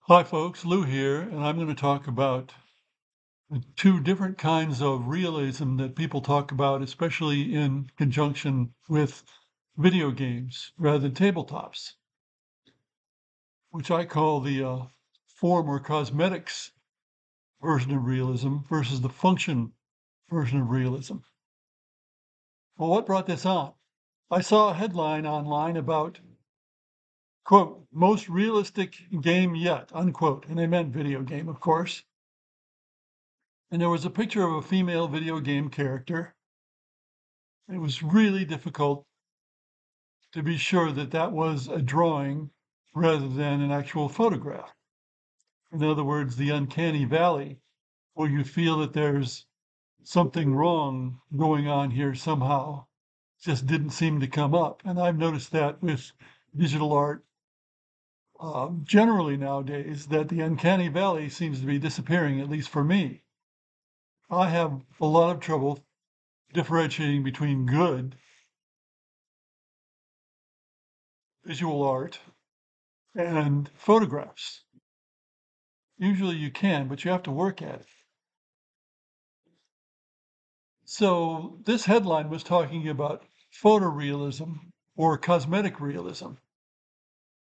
Hi folks, Lou here, and I'm going to talk about the two different kinds of realism that people talk about, especially in conjunction with video games rather than tabletops, which I call the form or cosmetics version of realism versus the function version of realism. Well, what brought this on? I saw a headline online about, quote, most realistic game yet, unquote, and they meant video game, of course. And there was a picture of a female video game character. It was really difficult to be sure that that was a drawing rather than an actual photograph. In other words, the uncanny valley, where you feel that there's something wrong going on here somehow, just didn't seem to come up. And I've noticed that with digital art generally nowadays, that the uncanny valley seems to be disappearing, at least for me. I have a lot of trouble differentiating between good visual art and photographs. Usually you can, but you have to work at it. So this headline was talking about photorealism or cosmetic realism,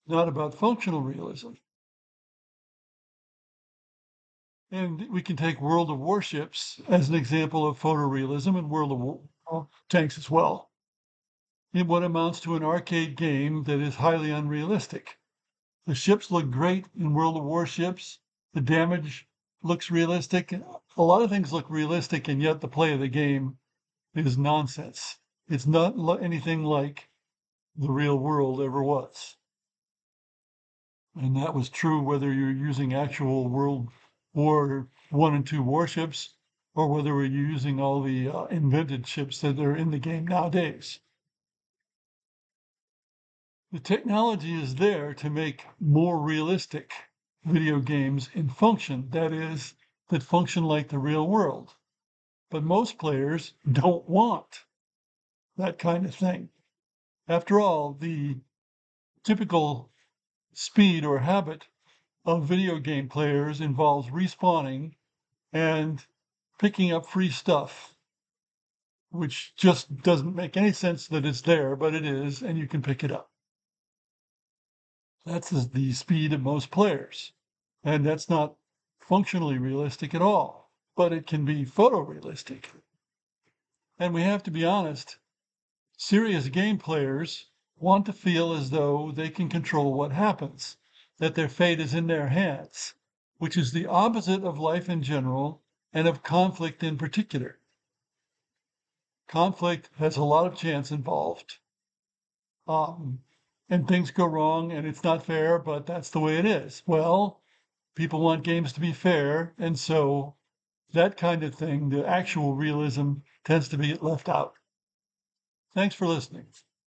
not about functional realism. And we can take World of Warships as an example of photorealism and World of Tanks as well, in what amounts to an arcade game that is highly unrealistic. The ships look great in World of Warships. The damage looks realistic. A lot of things look realistic, and yet the play of the game is nonsense. It's not anything like the real world ever was. And that was true whether you're using actual World War I and II warships or whether we're using all the invented ships that are in the game nowadays. The technology is there to make more realistic video games in function, that is, that function like the real world. But most players don't want that kind of thing. After all, the typical speed or habit of video game players involves respawning and picking up free stuff, which just doesn't make any sense that it's there, but it is, and you can pick it up. That's the speed of most players. And that's not functionally realistic at all, but it can be photorealistic. And we have to be honest, serious game players want to feel as though they can control what happens, that their fate is in their hands, which is the opposite of life in general and of conflict in particular. Conflict has a lot of chance involved. And things go wrong and it's not fair, but that's the way it is. Well, people want games to be fair, and so that kind of thing, the actual realism, tends to be left out. Thanks for listening.